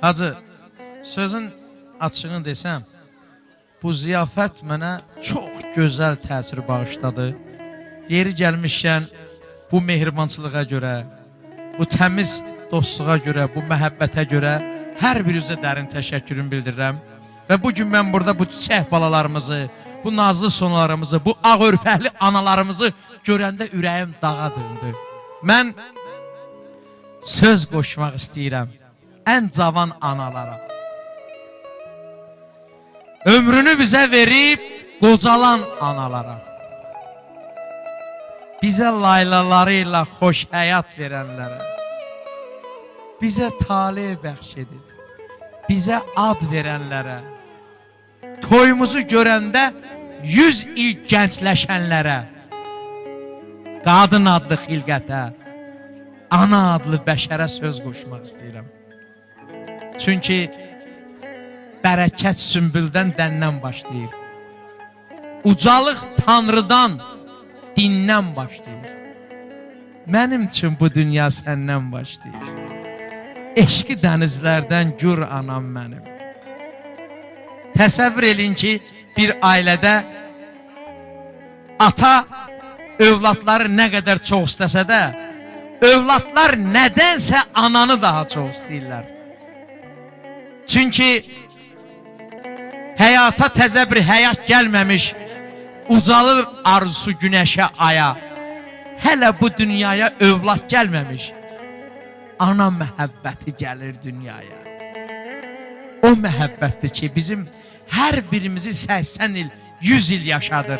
Hacı, sözün açığını desəm, bu ziyafət mənə çox gözəl təsir bağışladı. Yeri gəlmişkən bu mehribançılığa görə, bu təmiz dostluğa görə, bu məhəbbətə görə hər birinizə dərin təşəkkürümü bildirirəm. Və bugün mən burada bu çiçək balalarımızı, bu nazlı sonlarımızı, bu ağ örpəkli analarımızı görəndə ürəyim dağa döndü. Mən söz qoşmaq istəyirəm ən cavan analara. Ömrünü bizə verib qocalan analara. Bizə laylalarıyla xoş həyat verənlərə. Bizə talih bəxş edib, bizə ad verənlərə. Toyumuzu görəndə 100 il gəncləşənlərə. Qadın adlı xilqətə, ana adlı bəşərə söz qoşmaq istəyirəm. Çünki bərəkət sümbüldən dəndən başlayır. Ucalıq Tanrıdan, dindən başlayır. Mənim üçün bu dünya səndən başlayır. Eşqi dənizlərdən gür anam mənim. Təsəvvür edin ki, bir ailədə ata övladları nə qədər çox istəsə də, övladlar nədənsə ananı daha çox istəyirlər. Çünki həyata təzə bir həyat gəlməmiş, ucalır arzusu günəşə, aya. Hələ bu dünyaya övlad gəlməmiş, ana məhəbbəti gəlir dünyaya. O məhəbbətdir ki, bizim hər birimizi 80 il, 100 il yaşadır.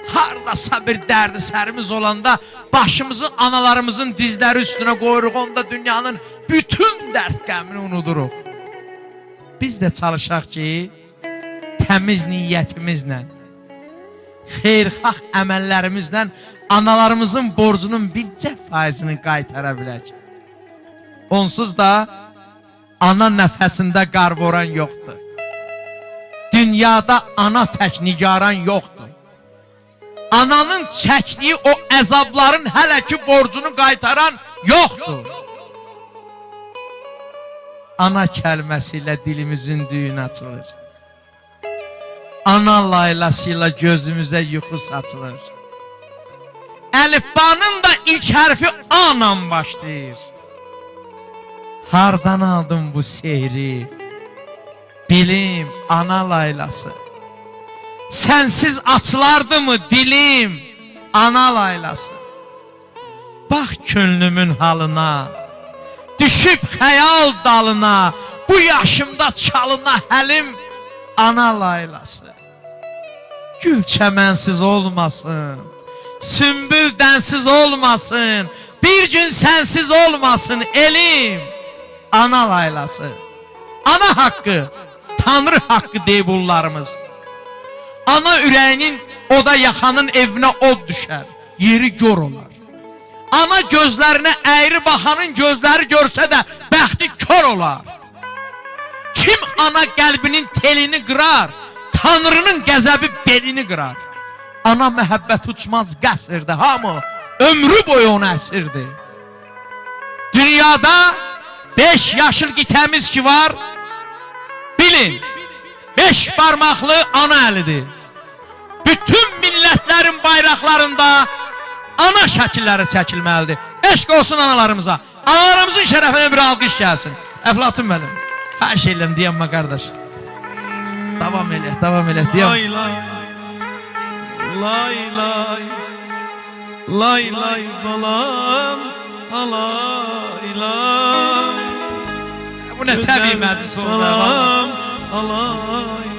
Hardasa bir dərdi sərimiz olanda başımızı analarımızın dizləri üstünə qoyuruq, onda dünyanın bütün dərd qəmini unuduruq. Biz də çalışaq ki, təmiz niyyətimizlə, xeyrxah əməllərimizlə analarımızın borcunun bircə faizini qaytara bilək. Onsuz da ana nəfəsində qarboran yoxdur. Dünyada ana tək nigaran yoxdur. Ananın çəkdiyi o əzabların hələ ki borcunu qaytaran yoxdur. Ana kəlməsi ilə dilimizin düyünü açılır. Ana laylası ilə gözümüzə yuxu saçılır. Əlifbanın da ilk hərfi anam başlayır. Hardan aldım bu sehri? Bilim ana laylası. Sənsiz açılardı mı dilim, ana laylası. Bax könlümün halına, düşüb xəyal dalına, bu yaşımda çalına həlim, ana laylası. Gül çəmənsiz olmasın, sümbül dənsiz olmasın, bir gün sənsiz olmasın elim, ana laylası. Ana haqqı, Tanrı haqqı deyibullarımız. Ana ürəyinin oda yaxanın evinə od düşər, yeri gör olar. Ana gözlərinə əyri baxanın gözləri görsə də bəxti kör olar. Kim ana qəlbinin telini qırar, Tanrının qəzəbi belini qırar. Ana məhəbbət uçmaz qəsrdir, hamı ömrü boyu onu əsirdir. Dünyada 5 yaşıl qitəmiz ki var, bilin, 5 barmaqlı ana əlidir. Bütün millətlərin bayraqlarında ana şəkilləri çəkilməlidir. Eşq olsun analarımıza. Analarımızın şərəfinə bir alqış gəlsin. Əflatun mənim. Hər şeyləm deyəmmə qardaş. Davam elək, davam elək deyəm. Lay lay, lay lay, lay lay balam, alay lay. Bu nə təbii məclis oldu. Balam, alay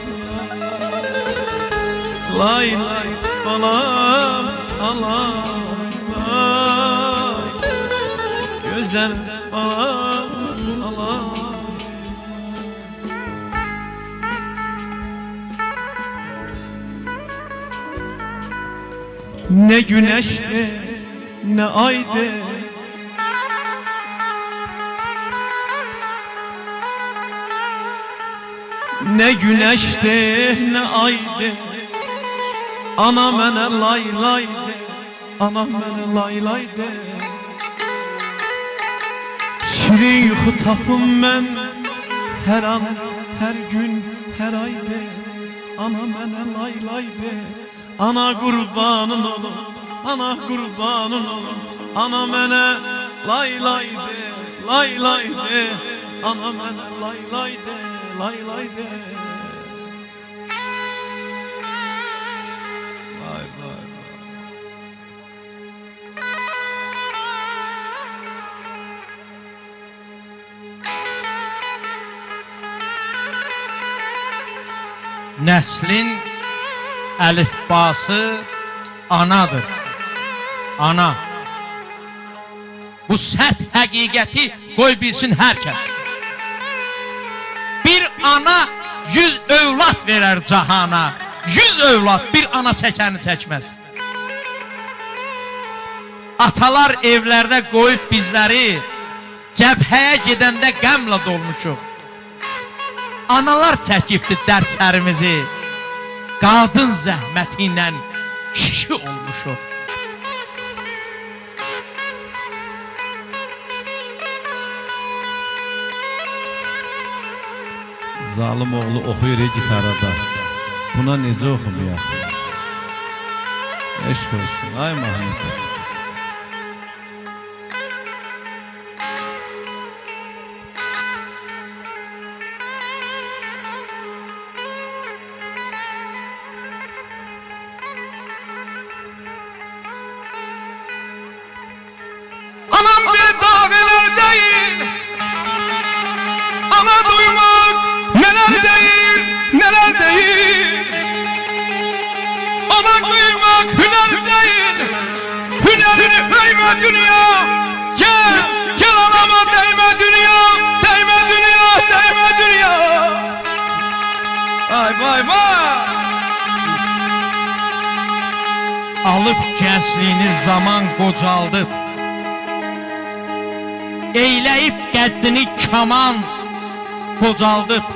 lay lay balam, alay lay. Gözler balam, alay. Ne güneşte ne ayde, ne güneşte ne ayde, ana mənə lay lay de, ana mənə lay lay de. Şirin yuxu tapım mən hər an, hər gün, hər ay de. Ana mənə lay lay de. Ana qurbanın olum, ana qurbanın olum. Ana mənə lay lay de, lay lay de. Ana mənə lay lay de, lay lay de. Vay vay vay. Nəslin əlifbası anadır. Ana. Bu sərt həqiqəti qoy bilsin hər kəs. Bir ana 100 övlad verər cahana. 100 övlad bir ana çəkəni çəkməz. Atalar evlərdə qoyub bizləri, cəbhəyə gedəndə qəmlə dolmuşuq. Analar çəkibdi dərslərimizi, qadın zəhməti ilə kişi olmuşuq. Zalim oğlu oxuyur gitarada. Buna necə oxumayaq? Eşq olsun, ay Mahmud. Anam bir dağlar değil, ana duymak neler değil, neler değil. Ana duymak hüner değil, hünerini öyme dünya. Gel, gel anama değme dünya, değme dünya, değme dünya. Vay vay vay. Alıb gəncliyini zaman qocaldıb, eyləyib qəddini kaman qocaldıb,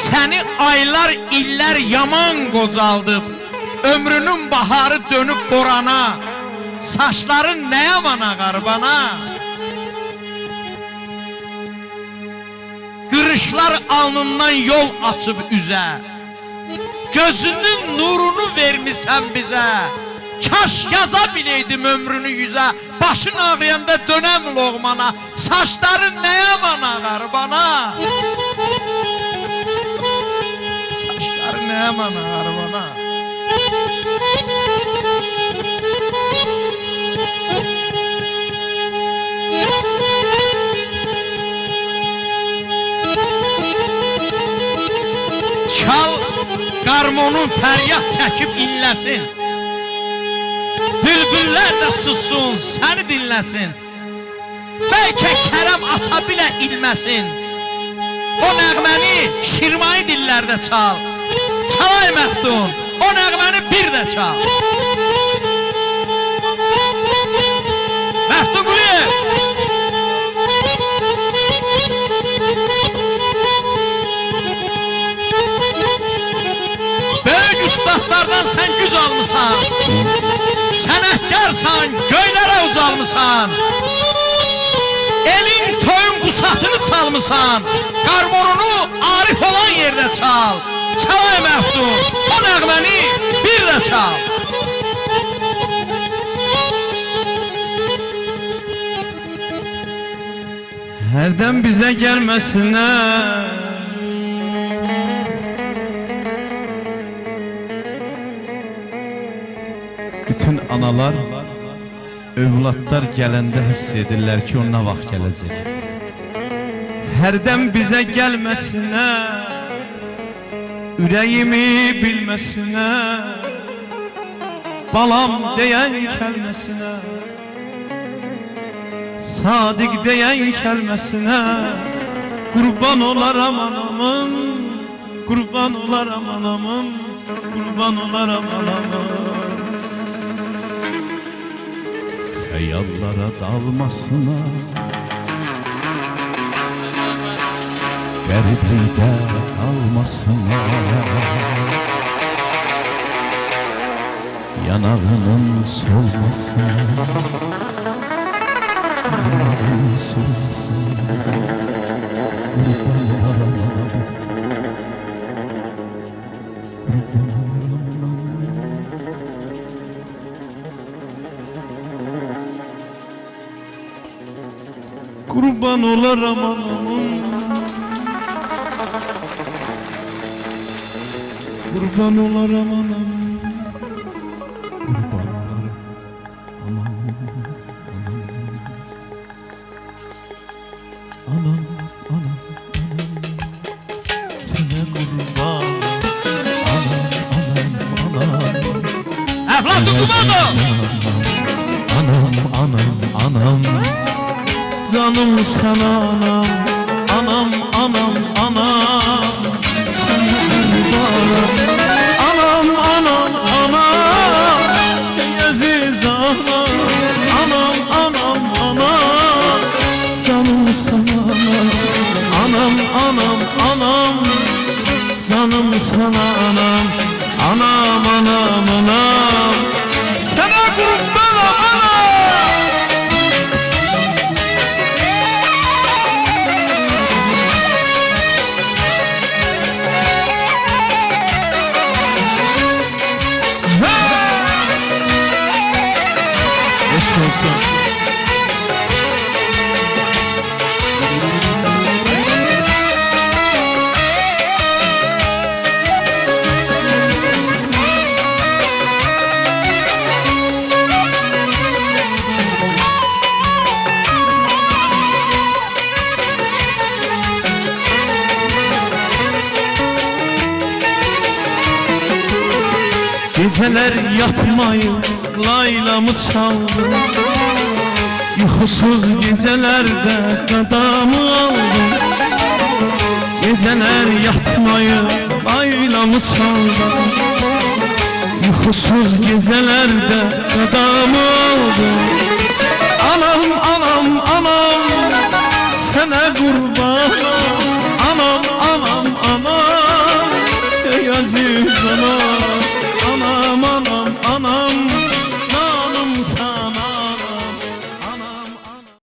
səni aylar, illər yaman qocaldıb, ömrünün baharı dönüb borana, saçların nə yaman ağar bana? Qırışlar alnından yol açıb üzə, gözünün nurunu vermisən bizə. Kaş yaza bileydim ömrünü yüzə, başın ağrıyanda dönəm loğmana, saçların nə yaman ağar bana? Saçların nə yaman ağar bana? Çal, qarmonun fəryad çəkib inləsin. Bülbüllər də sussun, səni dinləsin. Bəlkə kərəm ata bilə ilməsin. O nəğməni şirmani dillərdə çal. Çalay Məftun, o nəğməni bir də çal. Məftun Quliyev. Böyük üstadlardan sən güc almışsan. Sənətkarsan, göylərə ucalmışsan. Elin toyun qusatını çalmışsan. Qarmonunu arif olan yerdə çal. Çalay Məftun, o nəğməni bir də çal. Hərdən bizə gəlməsinə, bütün analar, övladlar gələndə hiss edirlər ki, o nə vaxt gələcək. Hərdən bizə gəlməsinə, ürəyimi bilməsinə, balam deyən kəlməsinə, sadiq deyən kəlməsinə, qurban olaram anamın, qurban olaram anamın, qurban olaram anamın. Xəyallara dalmasına, qəriblikdə qalmasına, yanağının solmasına. sorulsun. Kurban olaram anamın, kurban olaram anam, kurban olaram anam, anam, anam, sana kurban, anam, Eflatun Kumando! anam, canım sana anam, anam, sana kurban, anam, Aziz anam, canım sana anam, canım sana anam, Sana kurbanım anam! Eşk olsun. Geceler yatmayı laylamı çaldı, uykusuz gecelerde qadamı aldım. Geceler yatmayı laylamı çaldı, uykusuz gecelerde qadamı aldım. Anam, sana kurban, anam, ey aziz anam.